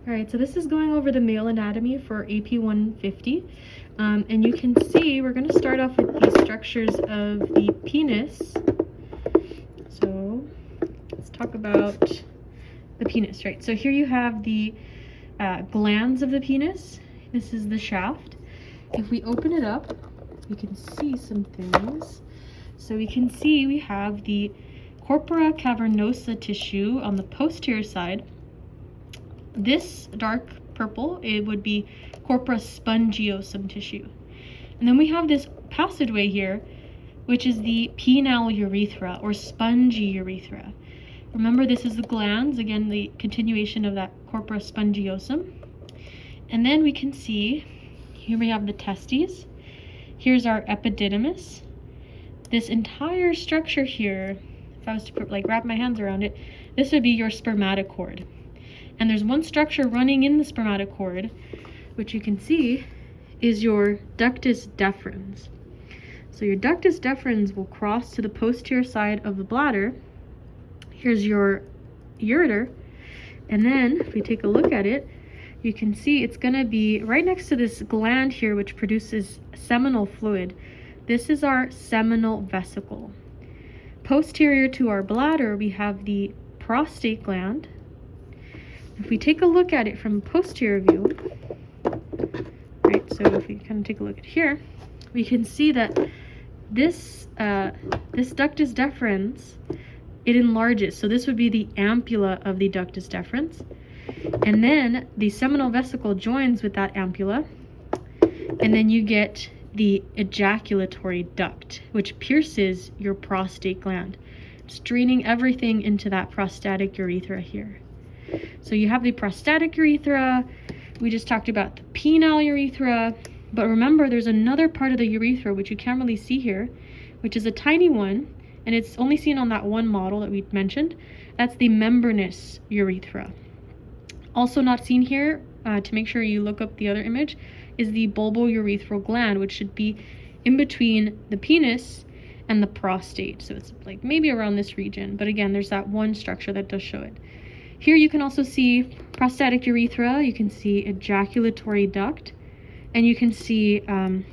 All right, so this is going over the male anatomy for AP150. And you can see we're going to start off with the structures of the penis. So let's talk about the penis, right? So here you have the glands of the penis. This is the shaft. If we open it up, we can see some things. So we can see we have the corpora cavernosa tissue on the posterior side. This dark purple, it would be corpora spongiosum tissue. And then we have this passageway here, which is the penile urethra or spongy urethra. Remember, this is the glands, again, the continuation of that corpora spongiosum. And then we can see, here we have the testes. Here's our epididymis. This entire structure here, if I was to wrap my hands around it, this would be your spermatocord. And there's one structure running in the spermatocord, which you can see is your ductus deferens. So your ductus deferens will cross to the posterior side of the bladder. Here's your ureter. And then if we take a look at it, you can see it's going to be right next to this gland here, which produces seminal fluid. This is our seminal vesicle. Posterior to our bladder, we have the prostate gland. If we take a look at it from posterior view, right, so if we kind of take a look at here, we can see that this ductus deferens, it enlarges. So this would be the ampulla of the ductus deferens. And then the seminal vesicle joins with that ampulla. And then you get the ejaculatory duct, which pierces your prostate gland. It's draining everything into that prostatic urethra here. So you have the prostatic urethra, we just talked about the penile urethra, but remember there's another part of the urethra which you can't really see here, which is a tiny one, and it's only seen on that one model that we mentioned. That's the membranous urethra. Also not seen here, to make sure you look up the other image, is the bulbourethral gland, which should be in between the penis and the prostate. So it's like maybe around this region, but again, there's that one structure that does show it. Here you can also see prostatic urethra, you can see ejaculatory duct, and you can see a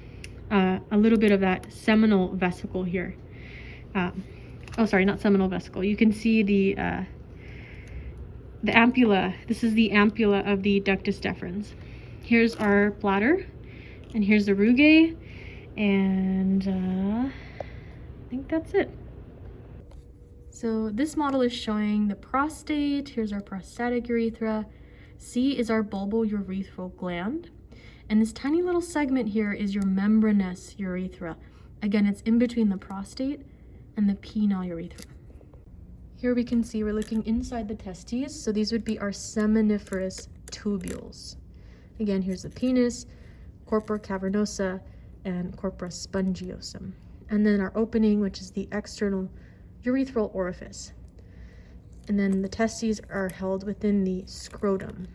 little bit of that seminal vesicle here. Oh, sorry, not seminal vesicle. You can see the ampulla. This is the ampulla of the ductus deferens. Here's our bladder, and here's the rugae, and I think that's it. So this model is showing the prostate. Here's our prostatic urethra. C is our bulbourethral gland. And this tiny little segment here is your membranous urethra. Again, it's in between the prostate and the penile urethra. Here we can see we're looking inside the testes. So these would be our seminiferous tubules. Again, here's the penis, corpora cavernosa, and corpora spongiosum. And then our opening, which is the external urethral orifice. And then the testes are held within the scrotum.